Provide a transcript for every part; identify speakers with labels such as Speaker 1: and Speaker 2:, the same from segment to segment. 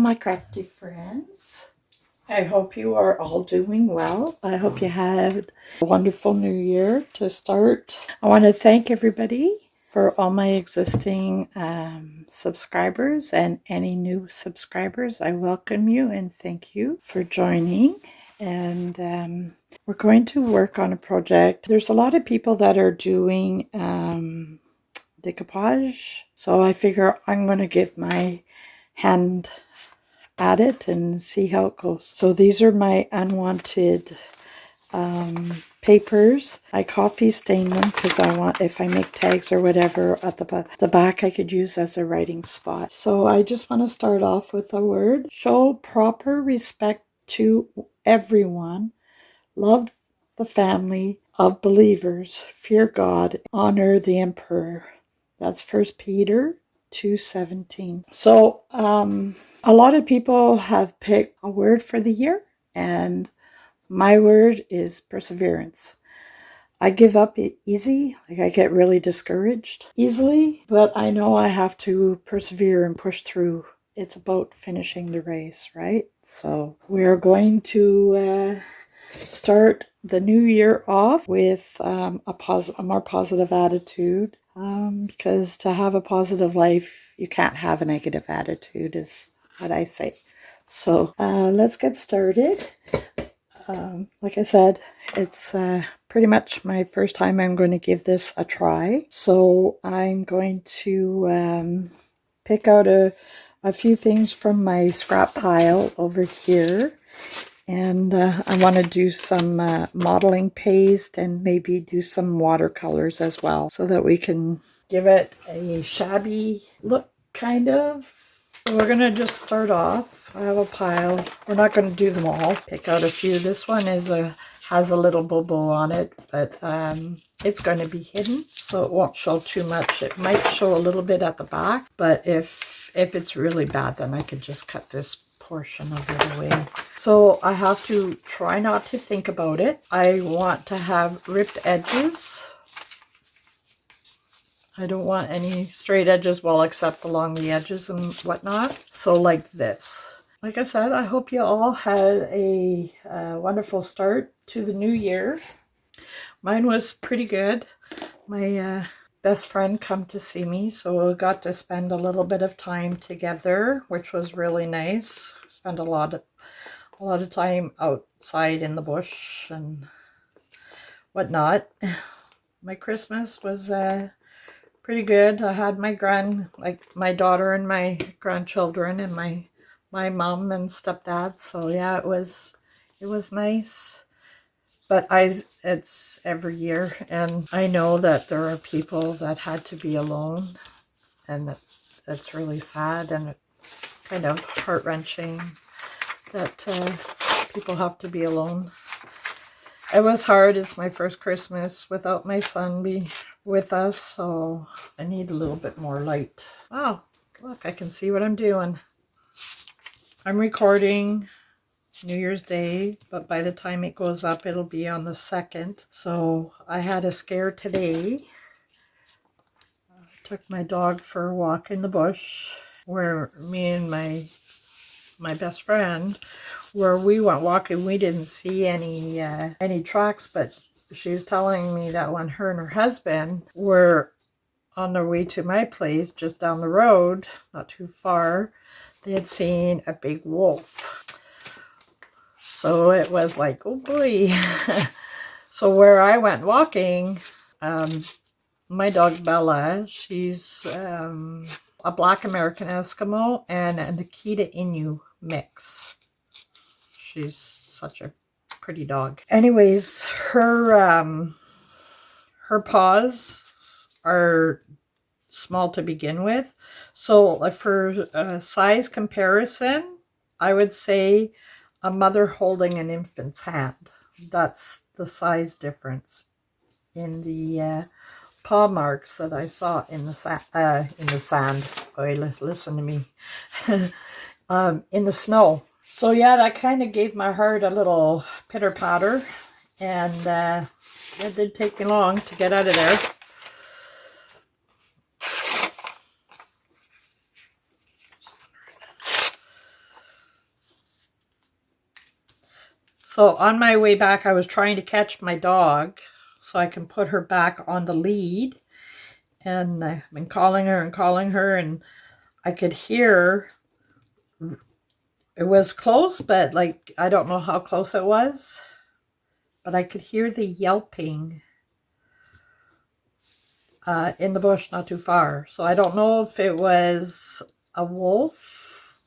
Speaker 1: my crafty friends. I hope you are all doing well. I hope you had a wonderful new year to start. I want to thank everybody for all my existing subscribers and any new subscribers. I welcome you and thank you for joining. And we're going to work on a project. There's a lot of people that are doing decoupage, so I figure I'm going to give my hand at it and see how it goes. So these are my unwanted papers. I coffee stain them because I want, if I make tags or whatever at the back, I could use as a writing spot. So I just want to start off with a word. Show proper respect to everyone. Love the family of believers. Fear God. Honor the emperor. That's 1 Peter 2:17. So a lot of people have picked a word for the year, and my word is perseverance. I give up easy, like I get really discouraged easily, but I know I have to persevere and push through. It's about finishing the race, right? So we are going to start the new year off with a more positive attitude. Because to have a positive life, you can't have a negative attitude, is what I say. So let's get started. Like I said, it's pretty much my first time I'm going to give this a try. So I'm going to pick out a few things from my scrap pile over here. And I want to do some modeling paste and maybe do some watercolors as well, so that we can give it a shabby look, kind of. So we're going to just start off. I have a pile. We're not going to do them all. Pick out a few. This one has a little bobo on it, but it's going to be hidden, so it won't show too much. It might show a little bit at the back, but if it's really bad, then I could just cut this portion of it away. So I have to try not to think about it. I want to have ripped edges. I don't want any straight edges, well, except along the edges and whatnot. So like this. Like I said, I hope you all had a wonderful start to the new year. Mine was pretty good. My best friend come to see me, so we got to spend a little bit of time together, which was really nice. Spent a lot of time outside in the bush and whatnot. My Christmas was pretty good. I had my daughter and my grandchildren and my mom and stepdad. So yeah, it was nice. But it's every year, and I know that there are people that had to be alone, and that's really sad and kind of heart-wrenching that people have to be alone. It was hard. It's my first Christmas without my son be with us, so I need a little bit more light. Oh, look, I can see what I'm doing. I'm recording New Year's Day, but by the time it goes up, it'll be on the 2nd. So I had a scare today. I took my dog for a walk in the bush, where me and my best friend, where we went walking, we didn't see any tracks, but she was telling me that when her and her husband were on their way to my place, just down the road, not too far, they had seen a big wolf. So it was like, oh boy. So where I went walking, my dog Bella, she's a Black American Eskimo and an Akita Inu mix. She's such a pretty dog. Anyways, her paws are small to begin with. So for size comparison, I would say a mother holding an infant's hand. That's the size difference in the paw marks that I saw in the sand. Oh, listen to me. In the snow. So yeah, that kind of gave my heart a little pitter patter, and it did take me long to get out of there. So on my way back, I was trying to catch my dog so I can put her back on the lead. And I've been calling her, and I could hear, it was close, but like, I don't know how close it was, but I could hear the yelping in the bush not too far. So I don't know if it was a wolf.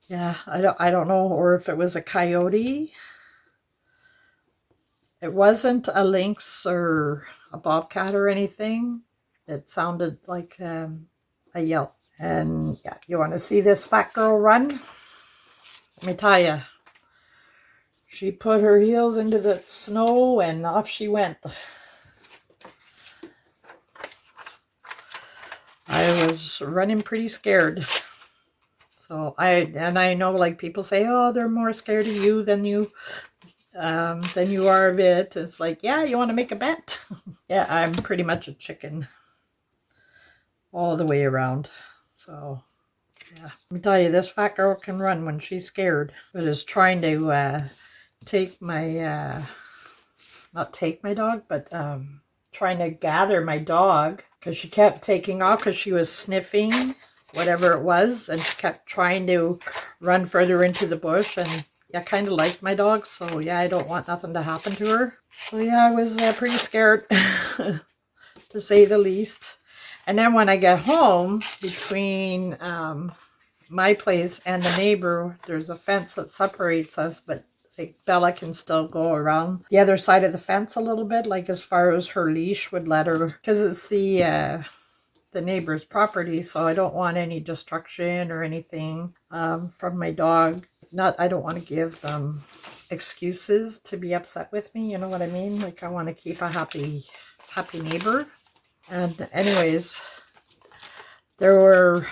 Speaker 1: Yeah, I don't know, or if it was a coyote. It wasn't a lynx or a bobcat or anything. It sounded like a yelp. And yeah, you want to see this fat girl run? Let me tell you. She put her heels into the snow and off she went. I was running pretty scared. So I know, like, people say, oh, they're more scared of you than you are of it. It's like, yeah, you want to make a bet? Yeah, I'm pretty much a chicken all the way around. So yeah, let me tell you, this fat girl can run when she's scared. But is trying to take my not take my dog, but trying to gather my dog, because she kept taking off because she was sniffing whatever it was, and she kept trying to run further into the bush. And I kind of like my dog, so yeah, I don't want nothing to happen to her. So yeah, I was pretty scared, to say the least. And then when I get home, between my place and the neighbor, there's a fence that separates us, but like, Bella can still go around the other side of the fence a little bit, like as far as her leash would let her, because it's the neighbor's property, so I don't want any destruction or anything from my dog. I don't want to give them excuses to be upset with me, you know what I mean? Like, I want to keep a happy neighbor. And anyways, they were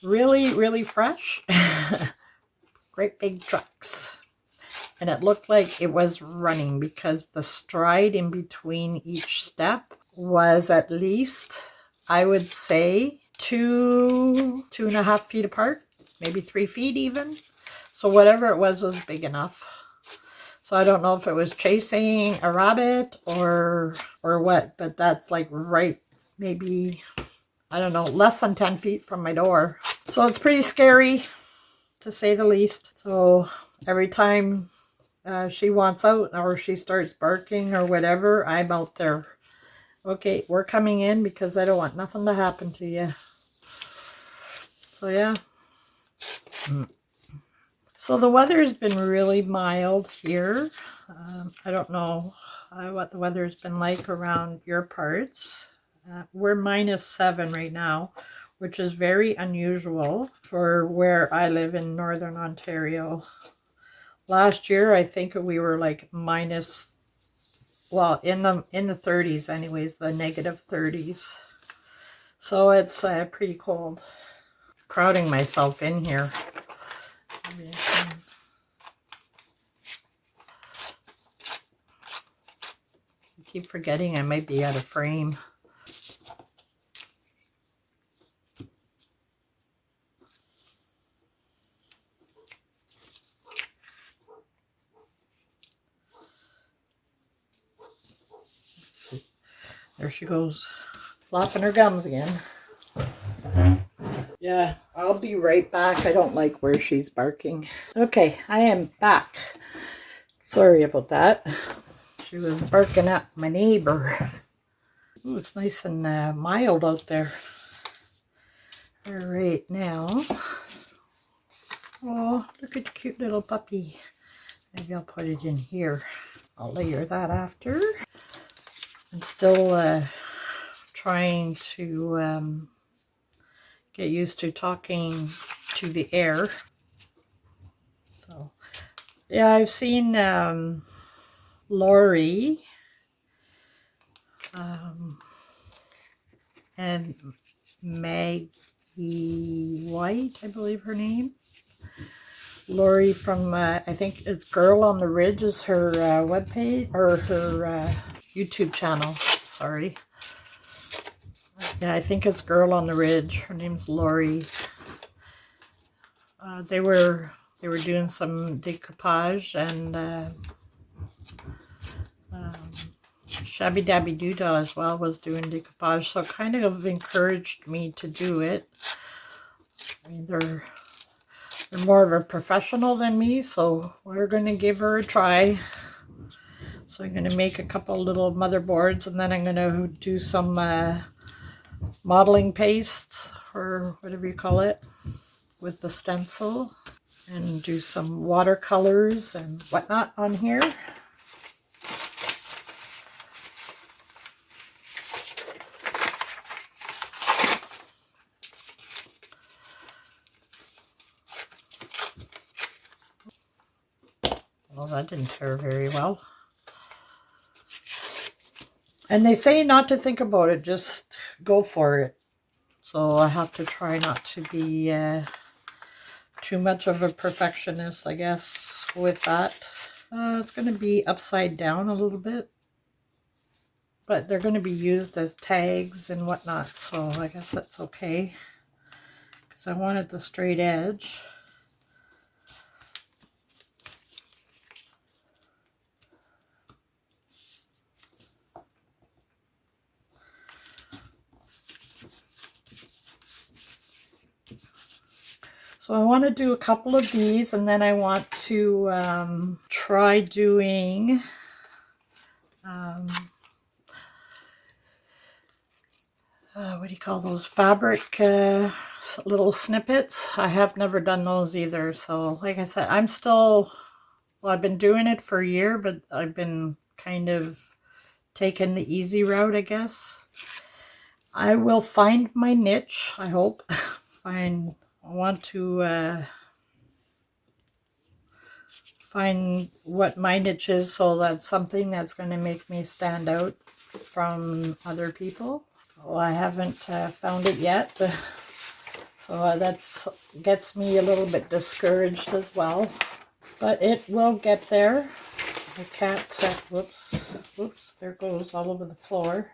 Speaker 1: really, really fresh. Great big trucks. And it looked like it was running, because the stride in between each step was at least, I would say, 2.5 feet apart, maybe 3 feet even. So whatever it was big enough. So I don't know if it was chasing a rabbit or what, but that's like right, maybe, I don't know, less than 10 feet from my door. So it's pretty scary, to say the least. So every time she wants out, or she starts barking or whatever, I'm out there. Okay, we're coming in, because I don't want nothing to happen to you. So yeah. So the weather has been really mild here. I don't know what the weather has been like around your parts. We're -7 right now, which is very unusual for where I live in Northern Ontario. Last year, I think we were like minus, well, in the 30s anyways, the -30s. So it's pretty cold. Crowding myself in here. I keep forgetting I might be out of frame. There she goes, flopping her gums again. Yeah, I'll be right back. I don't like where she's barking. Okay, I am back. Sorry about that. She was barking at my neighbor. Ooh, it's nice and mild out there. All right, now. Oh, look at the cute little puppy. Maybe I'll put it in here. I'll layer that after. I'm still trying to get used to talking to the air. So, yeah, I've seen Lori and Maggie White, I believe her name. Lori from, I think it's Girl on the Ridge is her webpage, or her YouTube channel, sorry. Yeah, I think it's Girl on the Ridge. Her name's Lori. They were They were doing some decoupage, and Shabby Dabby Doodah as well was doing decoupage, so it kind of encouraged me to do it. I mean, they're more of a professional than me, so we're going to give her a try. So I'm going to make a couple little motherboards, and then I'm going to do some modeling paste, or whatever you call it, with the stencil, and do some watercolors and whatnot on here. Well, that didn't tear very well. And they say not to think about it, just go for it. So I have to try not to be too much of a perfectionist, I guess, with that. It's going to be upside down a little bit, but they're going to be used as tags and whatnot, so I guess that's okay, because I wanted the straight edge. So I want to do a couple of these, and then I want to try doing what do you call those, fabric little snippets. I have never done those either, so like I said, I'm still, well, I've been doing it for a year, but I've been kind of taking the easy route, I guess. I will find my niche, I hope. I want to find what my niche is, so that's something that's going to make me stand out from other people. Well, I haven't found it yet, so that gets me a little bit discouraged as well. But it will get there. I can't, whoops, there it goes all over the floor.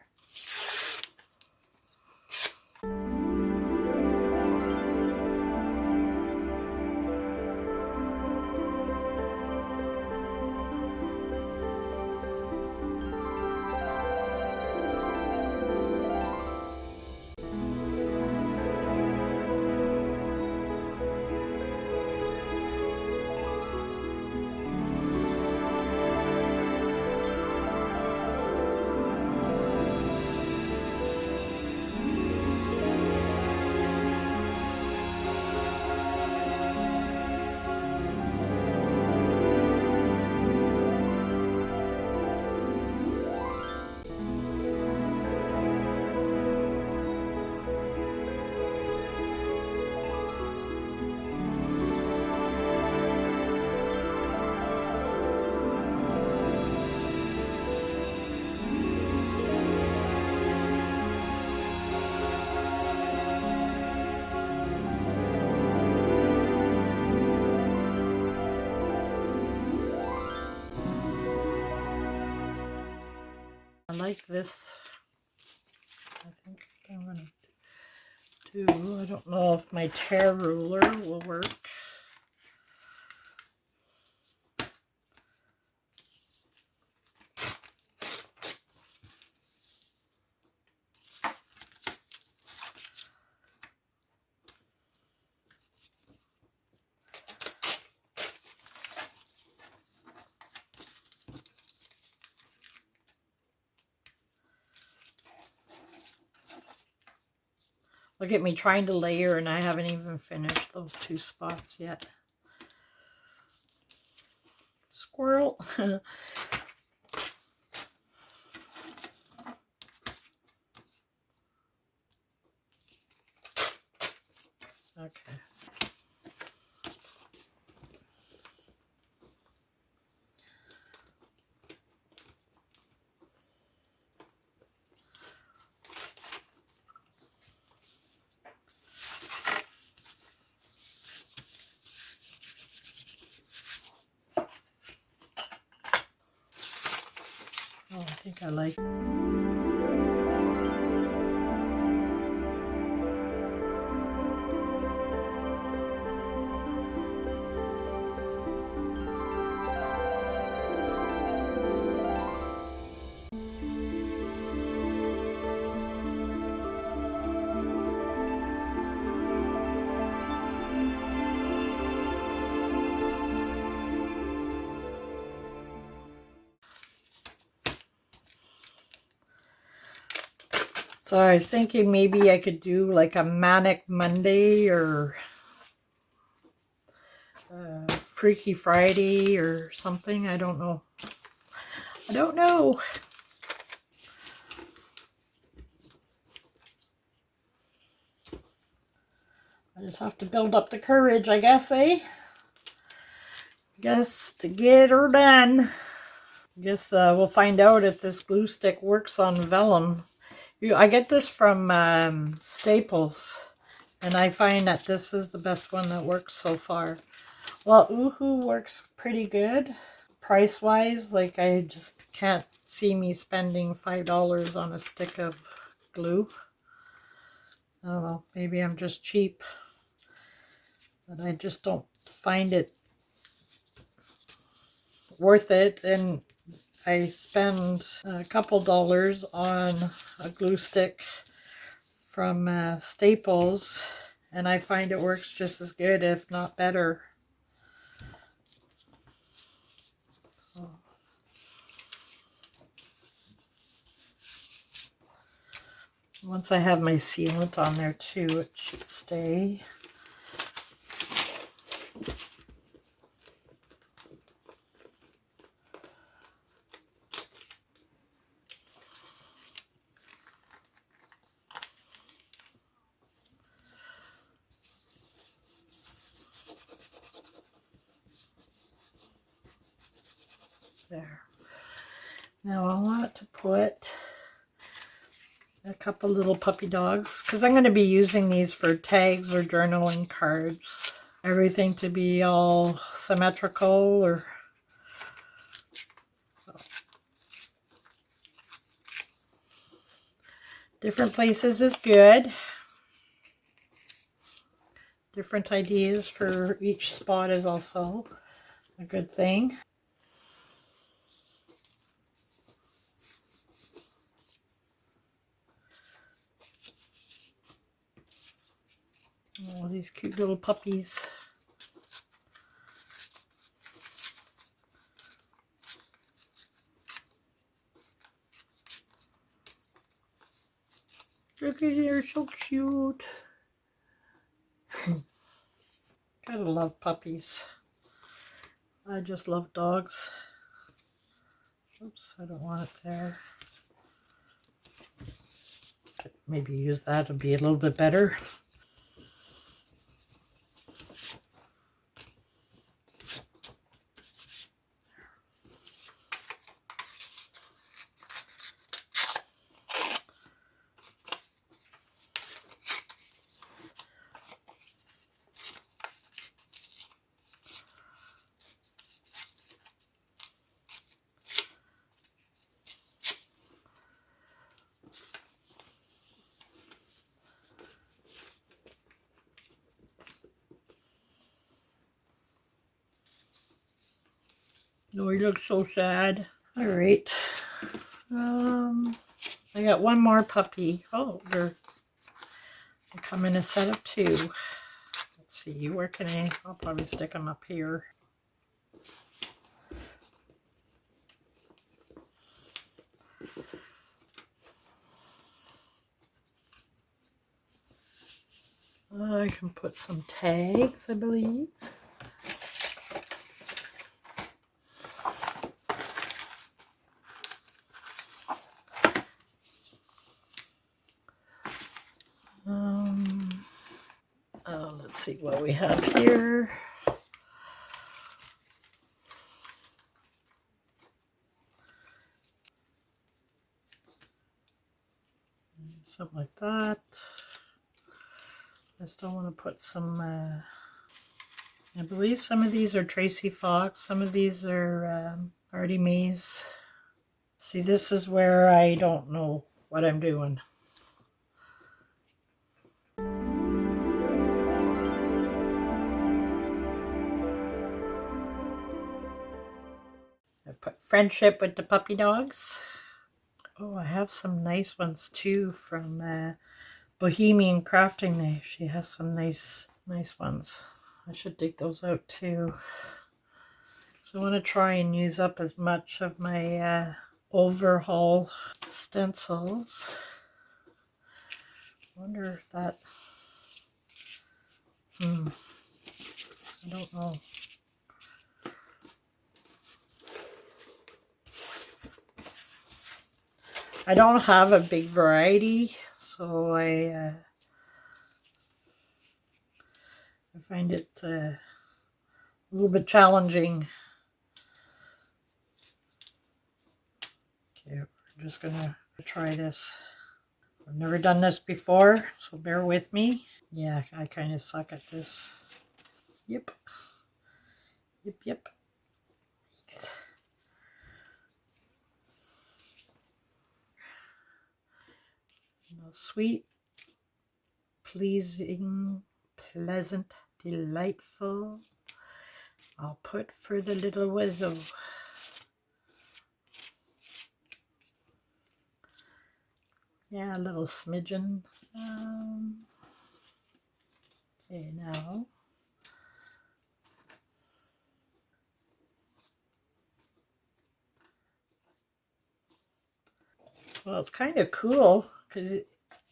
Speaker 1: I like this. I think I'm going to do, I don't know if my tear ruler will work. Look at me trying to layer, and I haven't even finished those two spots yet. Squirrel. Okay. Oh, I think I like. So I was thinking maybe I could do like a Manic Monday or Freaky Friday or something. I don't know. I don't know. I just have to build up the courage, I guess, eh? Guess to get her done. I guess we'll find out if this glue stick works on vellum. I get this from Staples, and I find that this is the best one that works so far. Well, Oohoo works pretty good. Price-wise, like I just can't see me spending $5 on a stick of glue. I don't know, maybe I'm just cheap, but I just don't find it worth it. And I spend a couple dollars on a glue stick from Staples, and I find it works just as good, if not better. Once I have my sealant on there too, it should stay. There. Now I want to put a couple little puppy dogs, because I'm going to be using these for tags or journaling cards. Everything to be all symmetrical, or different places is good. Different ideas for each spot is also a good thing. Oh, these cute little puppies. Look at they're so cute. Gotta love puppies. I just love dogs. Oops, I don't want it there. Maybe use that to be a little bit better. No, he looks so sad. All right. I got one more puppy. Oh, they come in a set of two. Let's see, where can I'll probably stick them up here. I can put some tags, I believe. Let's see what we have here. Something like that. I still want to put some, I believe some of these are Tracy Fox, some of these are Artie Mays. See, this is where I don't know what I'm doing. I put friendship with the puppy dogs. Oh, I have some nice ones too from Bohemian Crafting Knife. She has some nice ones. I should dig those out too. So I want to try and use up as much of my overhaul stencils. Wonder if that, I don't know. I don't have a big variety, so I find it a little bit challenging. Okay, we're just gonna try this. I've never done this before, so bear with me. Yeah, I kind of suck at this. Yep. Yep. Sweet, pleasing, pleasant, delightful. I'll put for the little wizzo. Yeah, a little smidgen. Okay, now. Well, it's kind of cool because,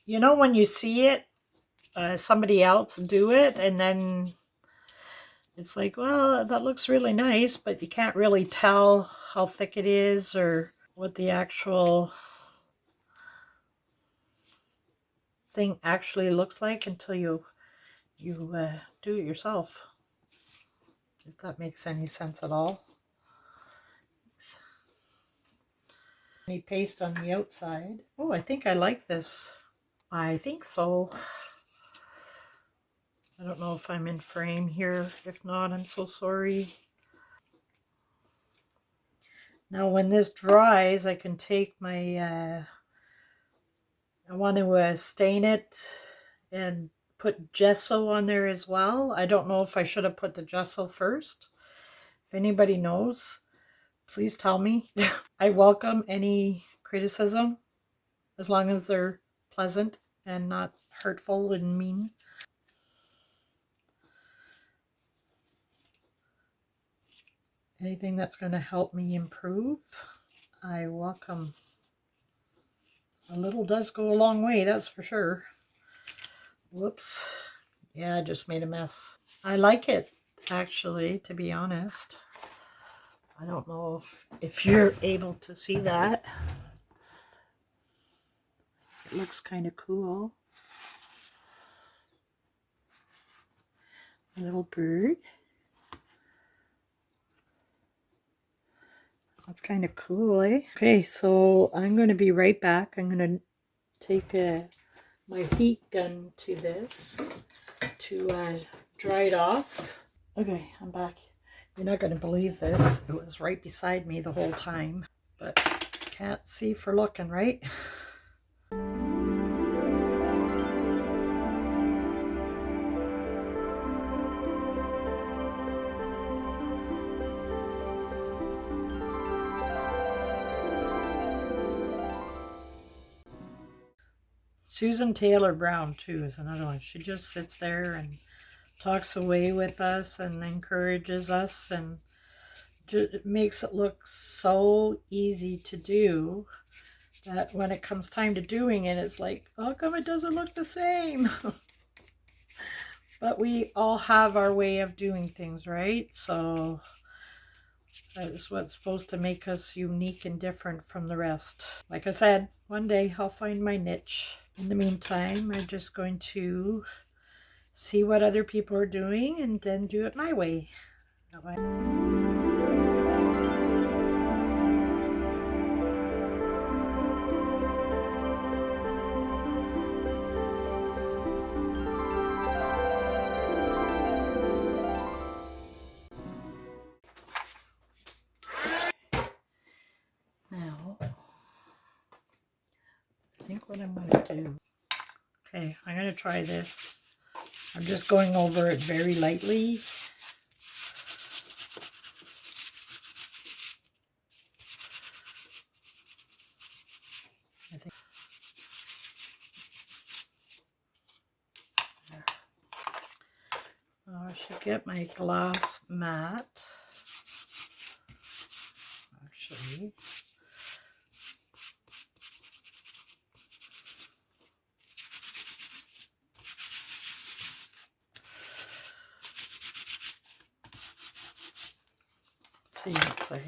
Speaker 1: you know, when you see it, somebody else do it, and then it's like, well, that looks really nice, but you can't really tell how thick it is or what the actual thing actually looks like until you do it yourself. If that makes any sense at all. Any paste on the outside. Oh, I think I like this. I think so. I don't know if I'm in frame here. If not, I'm so sorry. Now when this dries, I can take my, I want to stain it and put gesso on there as well. I don't know if I should have put the gesso first. If anybody knows, please tell me. I welcome any criticism as long as they're pleasant and not hurtful and mean. Anything that's going to help me improve, I welcome. A little does go a long way, that's for sure. Whoops. Yeah, I just made a mess. I like it, actually, to be honest. I don't know if you're able to see that. It looks kind of cool. A little bird. That's kind of cool, eh? Okay, so I'm going to be right back. I'm going to take my heat gun to this to dry it off. Okay, I'm back. You're not going to believe this. It was right beside me the whole time, but can't see for looking, right? Susan Taylor Brown, too, is another one. She just sits there and talks away with us and encourages us and just makes it look so easy to do that when it comes time to doing it, it's like, how come it doesn't look the same? But we all have our way of doing things, right? So that is what's supposed to make us unique and different from the rest. Like I said, one day I'll find my niche. In the meantime, I'm just going to see what other people are doing and then do it my way. That way. Now, I think what I'm going to do, okay, I'm going to try this. I'm just going over it very lightly. I think. I should get my glass mat. Actually. see, it's a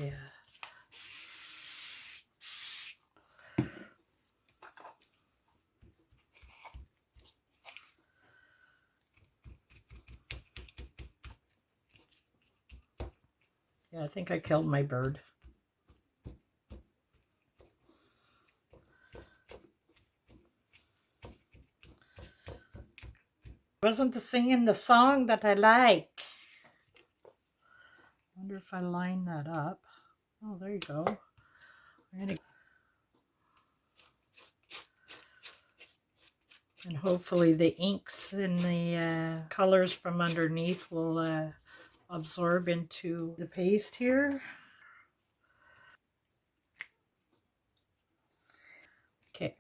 Speaker 1: yeah, I think I killed my bird. Wasn't singing the song that I like. Wonder if I line that up. Oh, there you go. And hopefully the inks and the colors from underneath will absorb into the paste here. Okay,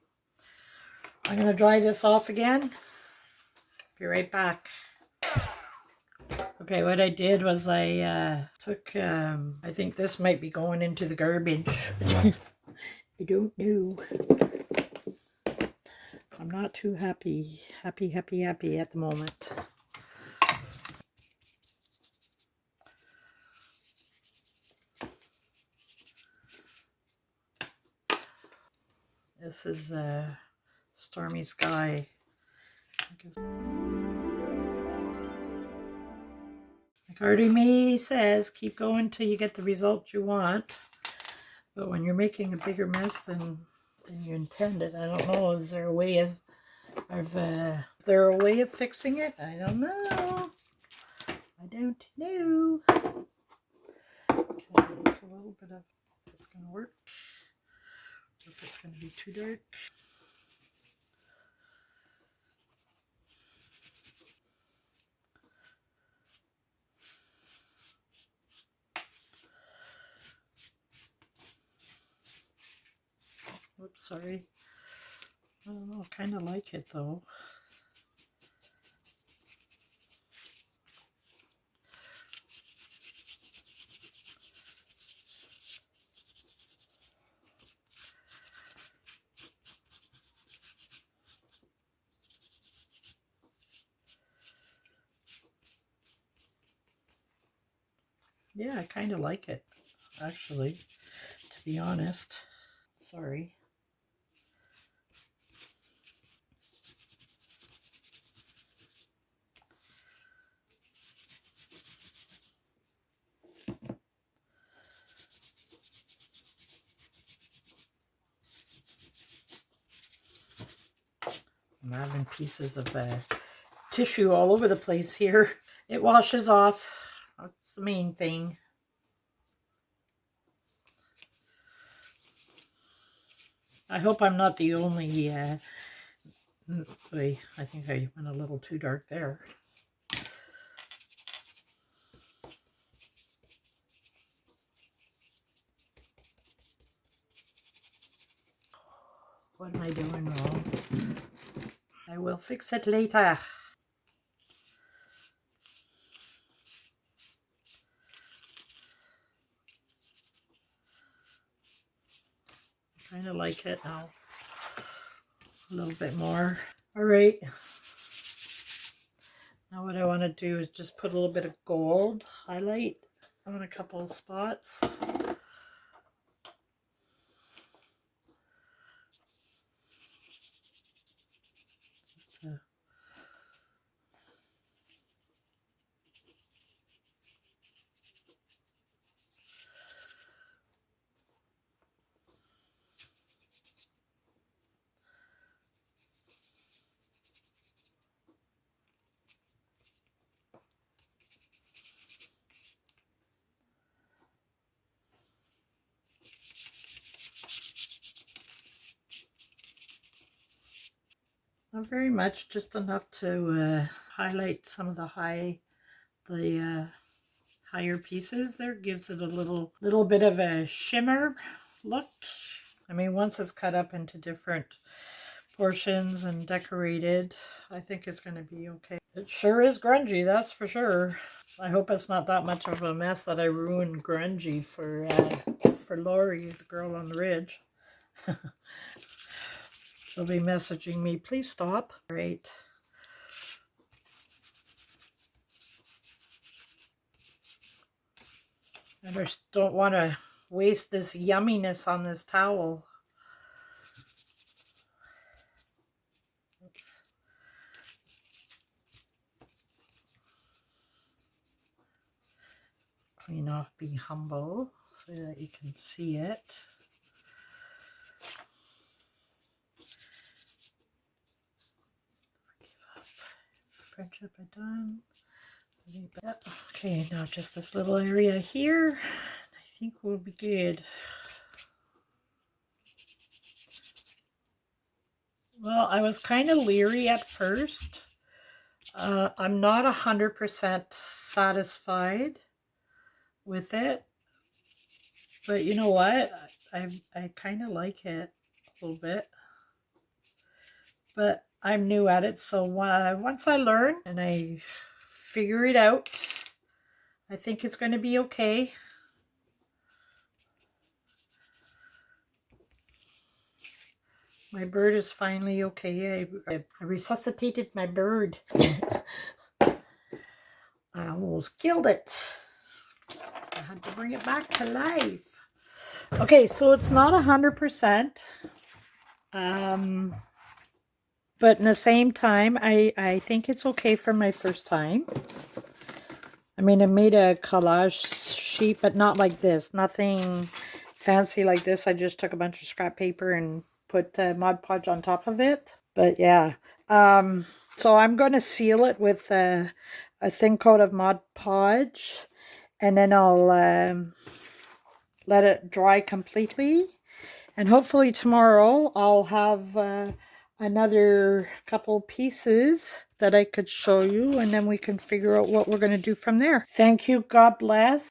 Speaker 1: I'm going to dry this off again. Be right back. Okay, what I did was I took, I think this might be going into the garbage. I don't know. I'm not too happy at the moment. This is Stormy Sky. Like Artie Mae says, keep going till you get the result you want. But when you're making a bigger mess than you intended, I don't know, is there a way of fixing it? I don't know. I don't know. Okay, it's a little bit of, if it's going to work, or if it's going to be too dark. Oops, sorry. I don't know, I kind of like it though. Yeah, I kind of like it, actually, to be honest. Sorry. I'm having pieces of tissue all over the place here. It washes off. That's the main thing. I hope I'm not the only... wait, I think I went a little too dark there. What am I doing wrong? I will fix it later. Kind of like it now. A little bit more. All right. Now what I want to do is just put a little bit of gold highlight on a couple of spots. Just to not very much, just enough to highlight some of the higher pieces there. Gives it a little bit of a shimmer look. I mean, once it's cut up into different portions and decorated, I think it's going to be okay. It sure is grungy, that's for sure. I hope it's not that much of a mess that I ruined grungy for Lori, the girl on the ridge. She'll be messaging me, please stop. All right. I just don't want to waste this yumminess on this towel. Oops. Clean off, be humble, so that you can see it. Friendship I done. Okay, now just this little area here. I think we'll be good. Well, I was kind of leery at first. I'm not 100% satisfied with it, but you know what? I kind of like it a little bit. But I'm new at it, so once I learn and I figure it out, I think it's going to be okay. My bird is finally okay. I resuscitated my bird. I almost killed it. I had to bring it back to life. Okay, so it's not 100%. But in the same time, I think it's okay for my first time. I mean, I made a collage sheet, but not like this. Nothing fancy like this. I just took a bunch of scrap paper and put Mod Podge on top of it. But yeah, so I'm going to seal it with a thin coat of Mod Podge, and then I'll let it dry completely. And hopefully tomorrow I'll have another couple pieces that I could show you, and then we can figure out what we're going to do from there. Thank you. God bless.